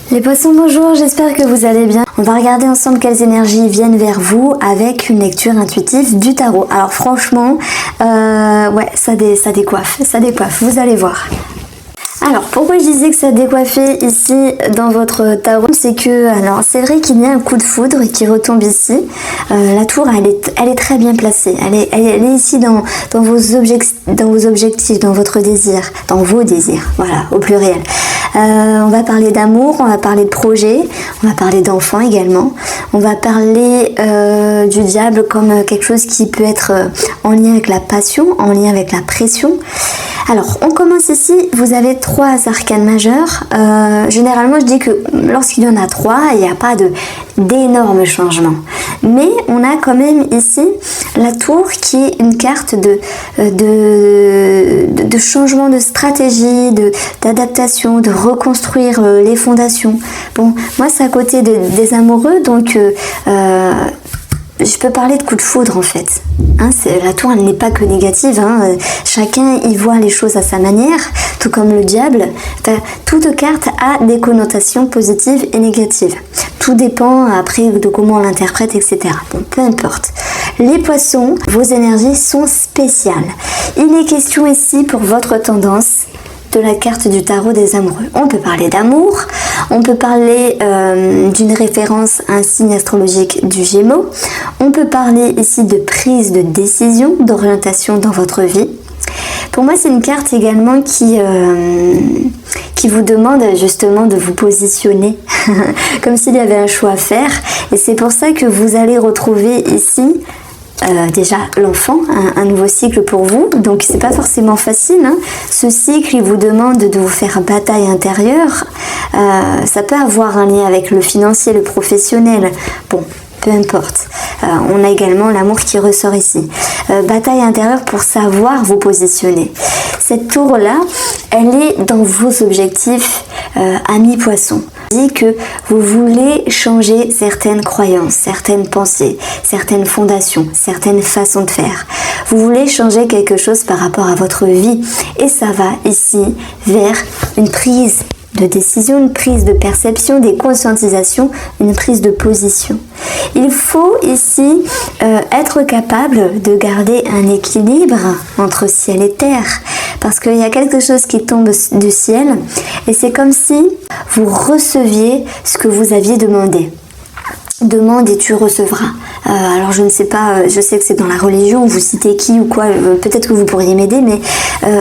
Les poissons, bonjour, j'espère que vous allez bien. On va regarder ensemble quelles énergies viennent vers vous avec une lecture intuitive du tarot. Alors franchement, ouais, ça décoiffe, vous allez voir. Alors pourquoi je disais que ça décoiffait ici dans votre tarot, c'est que, alors c'est vrai qu'il y a un coup de foudre qui retombe ici. La tour elle est très bien placée, elle est ici dans vos objectifs, dans votre désir, dans vos désirs, voilà, au pluriel. On va parler d'amour, on va parler de projet, on va parler d'enfants également, on va parler du diable comme quelque chose qui peut être en lien avec la passion, en lien avec la pression. Alors, on commence ici, vous avez 3 arcanes majeures. Généralement, je dis que lorsqu'il y en a 3, il n'y a pas d'énormes changements. Mais on a quand même ici la tour qui est une carte de changement de stratégie, d'adaptation, de reconstruire les fondations. Bon, moi, c'est à côté des amoureux, donc je peux parler de coup de foudre en fait. La tour elle n'est pas que négative, chacun y voit les choses à sa manière, tout comme le diable. Toute carte a des connotations positives et négatives. Tout dépend après de comment on l'interprète, etc. Bon, peu importe. Les poissons, vos énergies sont spéciales. Il est question ici pour votre tendance de la carte du tarot des amoureux. On peut parler d'amour, on peut parler d'une référence à un signe astrologique du Gémeaux, on peut parler ici de prise de décision, d'orientation dans votre vie. Pour moi, c'est une carte également qui vous demande justement de vous positionner, comme s'il y avait un choix à faire. Et c'est pour ça que vous allez retrouver ici déjà l'enfant, un nouveau cycle pour vous, donc c'est pas forcément facile. Ce cycle il vous demande de vous faire bataille intérieure, ça peut avoir un lien avec le financier, le professionnel, bon, peu importe. On a également l'amour qui ressort ici. Bataille intérieure pour savoir vous positionner. Cette tour-là, elle est dans vos objectifs, amis poissons. Dit que vous voulez changer certaines croyances, certaines pensées, certaines fondations, certaines façons de faire. Vous voulez changer quelque chose par rapport à votre vie. Et ça va ici vers une prise de décision, une prise de perception, des conscientisations, une prise de position. Il faut ici être capable de garder un équilibre entre ciel et terre, parce qu'il y a quelque chose qui tombe du ciel et c'est comme si vous receviez ce que vous aviez demandé. Demande et tu recevras. Alors je ne sais pas, je sais que c'est dans la religion, vous citez qui ou quoi, peut-être que vous pourriez m'aider, mais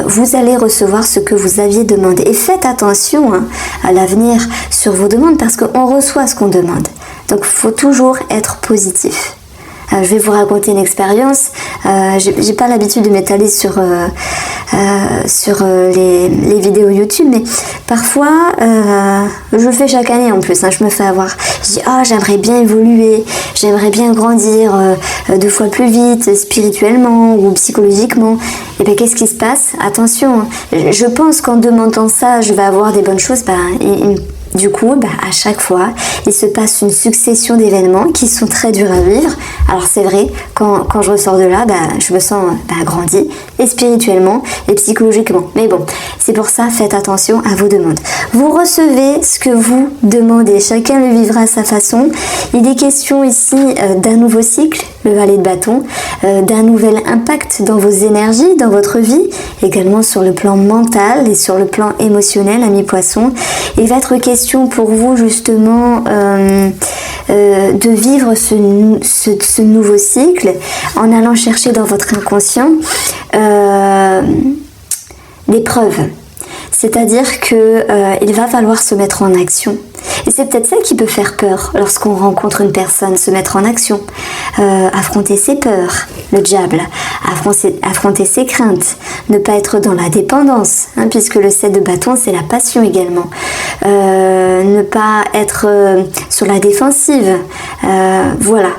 vous allez recevoir ce que vous aviez demandé. Et faites attention à l'avenir sur vos demandes parce qu'on reçoit ce qu'on demande. Donc il faut toujours être positif. Je vais vous raconter une expérience. J'ai pas l'habitude de m'étaler sur les vidéos YouTube, mais parfois je le fais chaque année en plus. Je me fais avoir. Je dis j'aimerais bien évoluer, j'aimerais bien grandir 2 fois plus vite spirituellement ou psychologiquement. Et bien qu'est-ce qui se passe? Attention, je pense qu'en demandant ça, je vais avoir des bonnes choses. Du coup, à chaque fois, il se passe une succession d'événements qui sont très durs à vivre. Alors c'est vrai, quand je ressors de là, je me sens grandi, et spirituellement et psychologiquement. Mais bon, c'est pour ça, faites attention à vos demandes. Vous recevez ce que vous demandez, chacun le vivra à sa façon. Il est question ici d'un nouveau cycle, le valet de bâton, d'un nouvel impact dans vos énergies, dans votre vie, également sur le plan mental et sur le plan émotionnel, amis poissons. Il va être question pour vous justement de vivre ce nouveau cycle en allant chercher dans votre inconscient des preuves. C'est-à-dire qu'il va falloir se mettre en action. Et c'est peut-être ça qui peut faire peur lorsqu'on rencontre une personne, se mettre en action, affronter ses peurs, le diable, affronter ses craintes, ne pas être dans la dépendance, puisque le 7 de bâton c'est la passion également, ne pas être sur la défensive, voilà.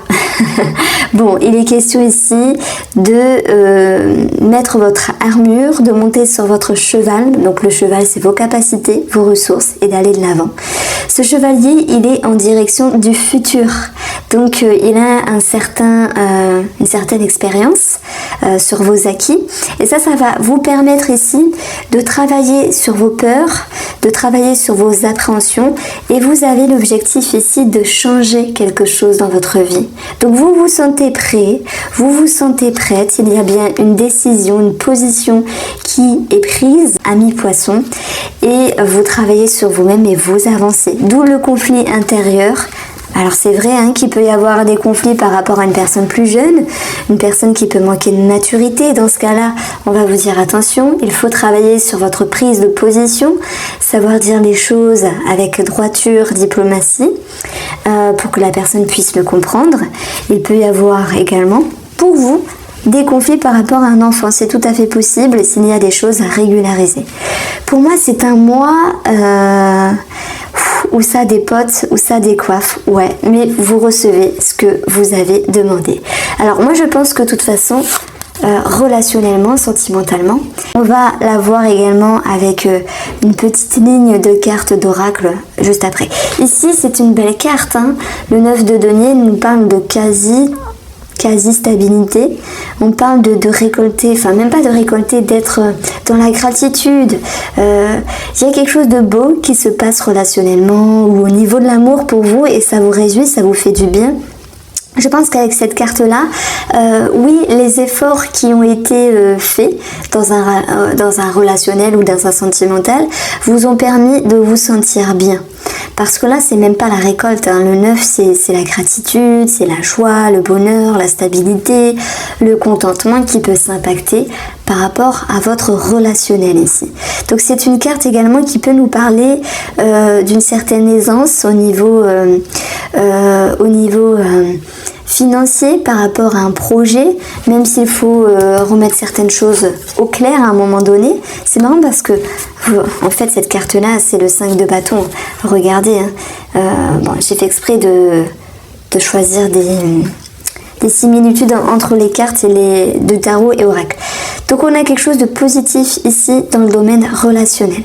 Bon, il est question ici de mettre votre armure, de monter sur votre cheval, donc le cheval c'est vos capacités, vos ressources et d'aller de l'avant. Ce cheval chevalier, il est en direction du futur. Donc il a une certaine expérience sur vos acquis. Et ça va vous permettre ici de travailler sur vos peurs, de travailler sur vos appréhensions. Et vous avez l'objectif ici de changer quelque chose dans votre vie. Donc vous vous sentez prêt, vous vous sentez prête. Il y a bien une décision, une position qui est prise à mi-poisson. Et vous travaillez sur vous-même et vous avancez. D'où le conflit intérieur. Alors c'est vrai qu'il peut y avoir des conflits par rapport à une personne plus jeune, une personne qui peut manquer de maturité. Dans ce cas-là, on va vous dire attention, il faut travailler sur votre prise de position, savoir dire les choses avec droiture, diplomatie, pour que la personne puisse le comprendre. Il peut y avoir également, pour vous, des conflits par rapport à un enfant. C'est tout à fait possible s'il y a des choses à régulariser. Pour moi, c'est un mois où ça dépote, où ça décoiffe. Ouais, mais vous recevez ce que vous avez demandé. Alors moi, je pense que de toute façon, relationnellement, sentimentalement, on va la voir également avec une petite ligne de cartes d'oracle juste après. Ici, c'est une belle carte. Le 9 de denier nous parle de quasi-stabilité. On parle de récolter, enfin même pas de récolter, d'être dans la gratitude. Il y a quelque chose de beau qui se passe relationnellement ou au niveau de l'amour pour vous et ça vous réjouit, ça vous fait du bien. Je pense qu'avec cette carte-là, oui, les efforts qui ont été faits dans un relationnel ou dans un sentimental vous ont permis de vous sentir bien. Parce que là, c'est même pas la récolte. Le 9, c'est la gratitude, c'est la joie, le bonheur, la stabilité, le contentement qui peut s'impacter par rapport à votre relationnel ici. Donc c'est une carte également qui peut nous parler d'une certaine aisance au niveau financier par rapport à un projet, même s'il faut remettre certaines choses au clair à un moment donné. C'est marrant parce que en fait cette carte là c'est le 5 de bâton. Regardez, j'ai fait exprès de choisir des similitudes entre les cartes de tarot et oracle. Donc on a quelque chose de positif ici dans le domaine relationnel.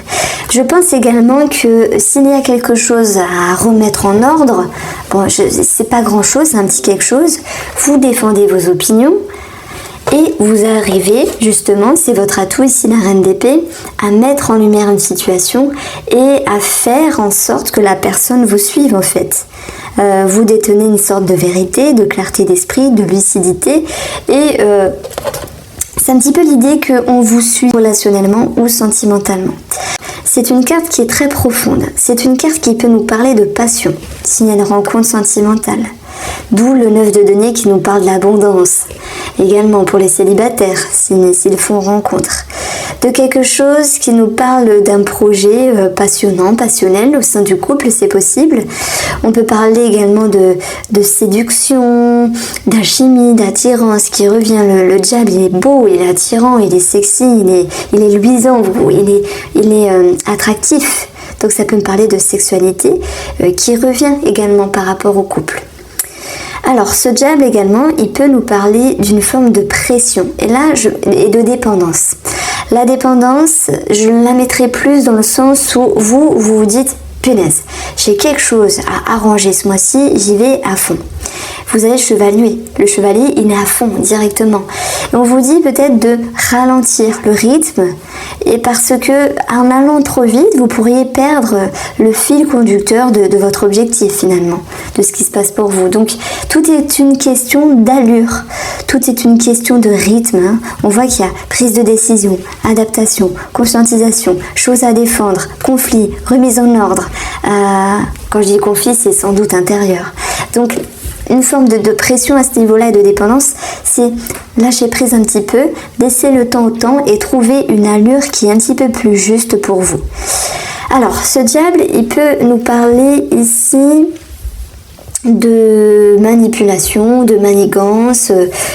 Je pense également que s'il y a quelque chose à remettre en ordre, c'est pas grand chose, c'est un petit quelque chose, vous défendez vos opinions et vous arrivez justement, c'est votre atout ici la reine d'épée, à mettre en lumière une situation et à faire en sorte que la personne vous suive en fait. Vous détenez une sorte de vérité, de clarté d'esprit, de lucidité et c'est un petit peu l'idée qu'on vous suit relationnellement ou sentimentalement. C'est une carte qui est très profonde. C'est une carte qui peut nous parler de passion, s'il y a une rencontre sentimentale. D'où le 9 de denier qui nous parle de l'abondance. Également pour les célibataires, s'ils font rencontre. De quelque chose qui nous parle d'un projet passionnant, passionnel au sein du couple, c'est possible. On peut parler également de séduction, d'alchimie, d'attirance qui revient. Le diable, il est beau, il est attirant, il est sexy, il est luisant, il est attractif. Donc ça peut me parler de sexualité qui revient également par rapport au couple. Alors, ce diable également, il peut nous parler d'une forme de pression et de dépendance. La dépendance, je la mettrai plus dans le sens où vous dites, punaise, j'ai quelque chose à arranger ce mois-ci, j'y vais à fond. Vous avez le chevalier. Le chevalier, il est à fond directement. Et on vous dit peut-être de ralentir le rythme et parce que en allant trop vite, vous pourriez perdre le fil conducteur de votre objectif finalement, de ce qui se passe pour vous. Donc tout est une question d'allure, tout est une question de rythme. On voit qu'il y a prise de décision, adaptation, conscientisation, choses à défendre, conflit, remise en ordre. Quand je dis conflit, c'est sans doute intérieur. Donc une forme de pression à ce niveau-là et de dépendance, c'est lâcher prise un petit peu, laisser le temps au temps et trouver une allure qui est un petit peu plus juste pour vous. Alors, ce diable, il peut nous parler ici de manipulation, de manigance,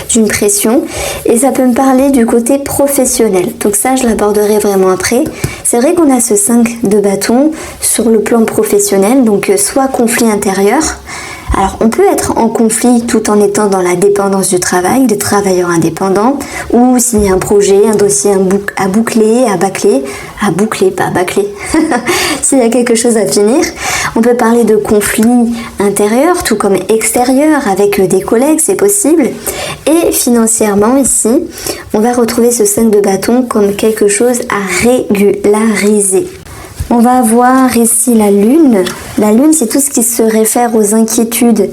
d'une pression et ça peut me parler du côté professionnel. Donc ça, je l'aborderai vraiment après. C'est vrai qu'on a ce 5 de bâton sur le plan professionnel, donc soit conflit intérieur. Alors, on peut être en conflit tout en étant dans la dépendance du travail, des travailleurs indépendants, ou s'il y a un projet, un dossier à boucler, pas à bâcler, s'il y a quelque chose à finir. On peut parler de conflits intérieurs, tout comme extérieurs, avec des collègues, c'est possible. Et financièrement, ici, on va retrouver ce 5 de bâton comme quelque chose à régulariser. On va voir ici la lune. La lune, c'est tout ce qui se réfère aux inquiétudes,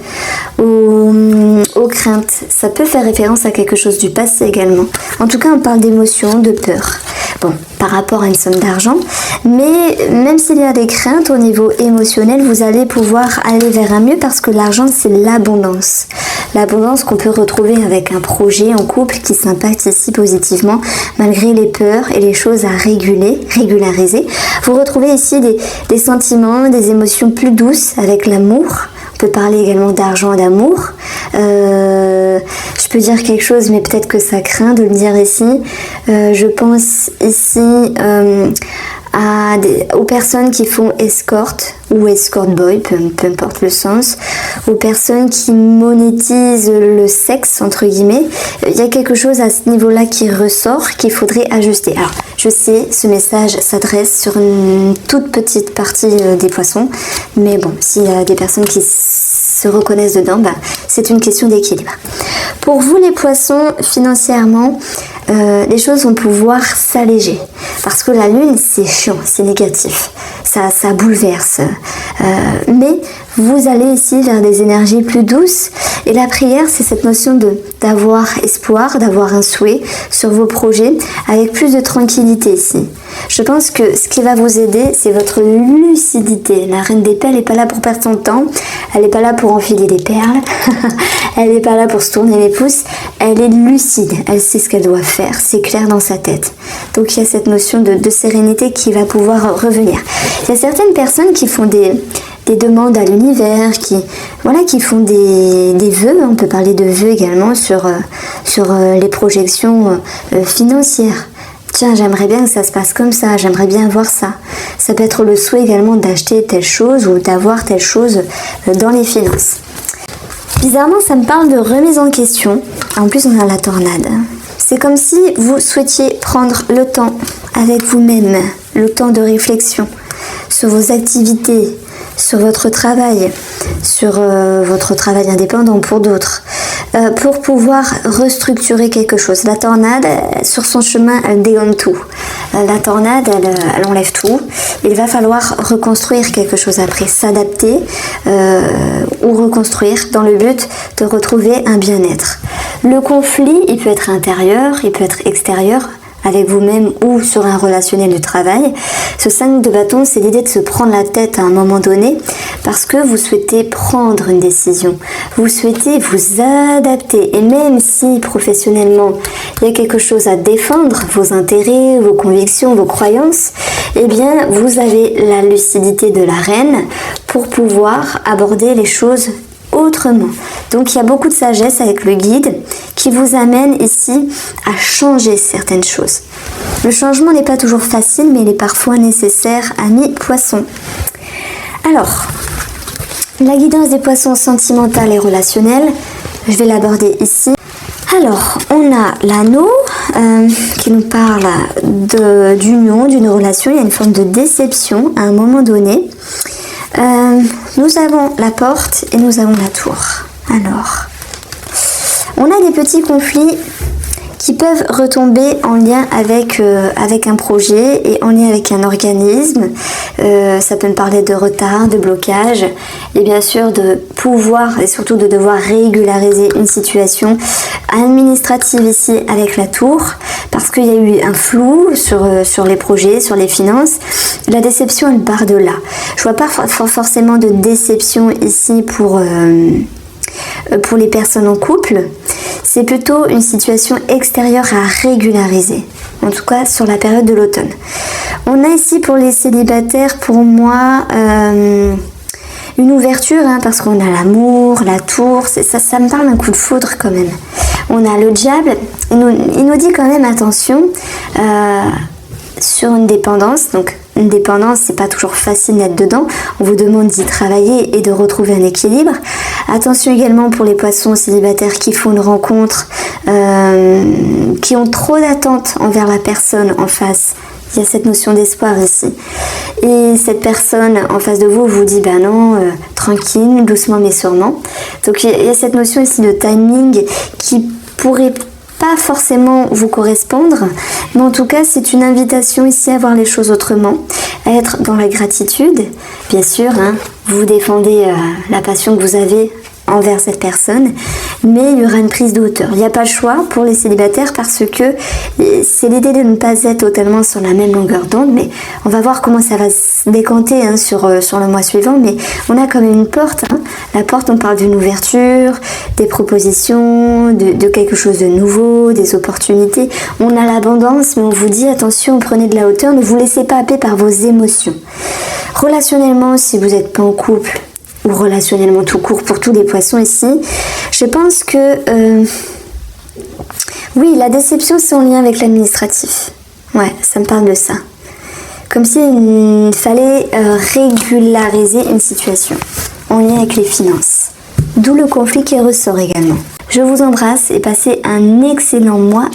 aux craintes. Ça peut faire référence à quelque chose du passé également. En tout cas, on parle d'émotions, de peur. Bon, par rapport à une somme d'argent, mais même s'il y a des craintes au niveau émotionnel, vous allez pouvoir aller vers un mieux parce que l'argent, c'est l'abondance. L'abondance qu'on peut retrouver avec un projet en couple qui s'impacte ici positivement, malgré les peurs et les choses à régulariser. Vous retrouvez ici des sentiments, des émotions plus douces avec l'amour. On peut parler également d'argent, d'amour. Je peux dire quelque chose, mais peut-être que ça craint de le dire ici. Je pense ici aux personnes qui font escorte ou escort boy, peu importe le sens, aux personnes qui monétisent le sexe, entre guillemets. Il y a quelque chose à ce niveau-là qui ressort, qu'il faudrait ajuster. Alors, je sais, ce message s'adresse sur une toute petite partie des poissons, mais bon, s'il y a des personnes qui se reconnaissent dedans, c'est une question d'équilibre. Pour vous les poissons, financièrement, les choses vont pouvoir s'alléger parce que la lune c'est chiant, c'est négatif, ça bouleverse, mais vous allez ici vers des énergies plus douces et la prière c'est cette notion d'avoir espoir, d'avoir un souhait sur vos projets avec plus de tranquillité ici. Je pense que ce qui va vous aider c'est votre lucidité. La reine des perles n'est pas là pour perdre son temps, elle n'est pas là pour enfiler des perles, elle n'est pas là pour se tourner les pouces, elle est lucide, elle sait ce qu'elle doit faire, c'est clair dans sa tête. Donc il y a cette notion de sérénité qui va pouvoir revenir. Il y a certaines personnes qui font des demandes à l'univers, qui font des vœux, on peut parler de vœux également sur les projections financières. Tiens, j'aimerais bien que ça se passe comme ça, j'aimerais bien voir ça. Ça peut être le souhait également d'acheter telle chose ou d'avoir telle chose dans les finances. Bizarrement, ça me parle de remise en question. En plus, on a la tornade. C'est comme si vous souhaitiez prendre le temps avec vous-même, le temps de réflexion sur vos activités, sur votre travail indépendant pour d'autres, pour pouvoir restructurer quelque chose. La tornade, sur son chemin, elle dégomme tout. La tornade, elle enlève tout. Il va falloir reconstruire quelque chose après, s'adapter ou reconstruire dans le but de retrouver un bien-être. Le conflit, il peut être intérieur, il peut être extérieur, avec vous-même ou sur un relationnel du travail. Ce 5 de bâton, c'est l'idée de se prendre la tête à un moment donné parce que vous souhaitez prendre une décision. Vous souhaitez vous adapter et même si professionnellement il y a quelque chose à défendre, vos intérêts, vos convictions, vos croyances, eh bien vous avez la lucidité de la reine pour pouvoir aborder les choses autrement. Donc il y a beaucoup de sagesse avec le guide qui vous amène ici à changer certaines choses. Le changement n'est pas toujours facile, mais il est parfois nécessaire, amis poissons. Alors, la guidance des poissons sentimentale et relationnelle, je vais l'aborder ici. Alors, on a l'anneau qui nous parle d'union, d'une relation. Il y a une forme de déception à un moment donné. Nous avons la porte et nous avons la tour. Alors, on a des petits conflits qui peuvent retomber en lien avec un projet et en lien avec un organisme. Ça peut me parler de retard, de blocage et bien sûr de pouvoir et surtout de devoir régulariser une situation administrative ici avec la tour parce qu'il y a eu un flou sur les projets, sur les finances. La déception elle part de là. Je vois pas forcément de déception ici pour les personnes en couple. C'est plutôt une situation extérieure à régulariser, en tout cas sur la période de l'automne. On a ici pour les célibataires, pour moi, une ouverture, parce qu'on a l'amour, la tour, ça me parle d'un coup de foudre quand même. On a le diable, il nous dit quand même attention sur une dépendance, donc une dépendance, c'est pas toujours facile d'être dedans. On vous demande d'y travailler et de retrouver un équilibre. Attention également pour les poissons célibataires qui font une rencontre, qui ont trop d'attentes envers la personne en face. Il y a cette notion d'espoir ici. et cette personne en face de vous vous dit ben non, tranquille, doucement mais sûrement. Donc il y a cette notion ici de timing qui pourrait pas forcément vous correspondre, mais en tout cas c'est une invitation ici à voir les choses autrement, à être dans la gratitude. Bien sûr, hein, vous défendez la passion que vous avez envers cette personne, mais il y aura une prise de hauteur. Il n'y a pas le choix pour les célibataires parce que c'est l'idée de ne pas être totalement sur la même longueur d'onde, mais on va voir comment ça va se décanter hein, sur le mois suivant, mais on a quand même une porte. Hein. La porte, on parle d'une ouverture, des propositions, de quelque chose de nouveau, des opportunités. On a l'abondance, mais on vous dit attention, prenez de la hauteur, ne vous laissez pas happer par vos émotions. Relationnellement, si vous n'êtes pas en couple, ou relationnellement tout court pour tous les poissons ici, je pense que oui, la déception c'est en lien avec l'administratif. Ouais, ça me parle de ça. Comme s'il fallait régulariser une situation en lien avec les finances. D'où le conflit qui ressort également. Je vous embrasse et passez un excellent mois.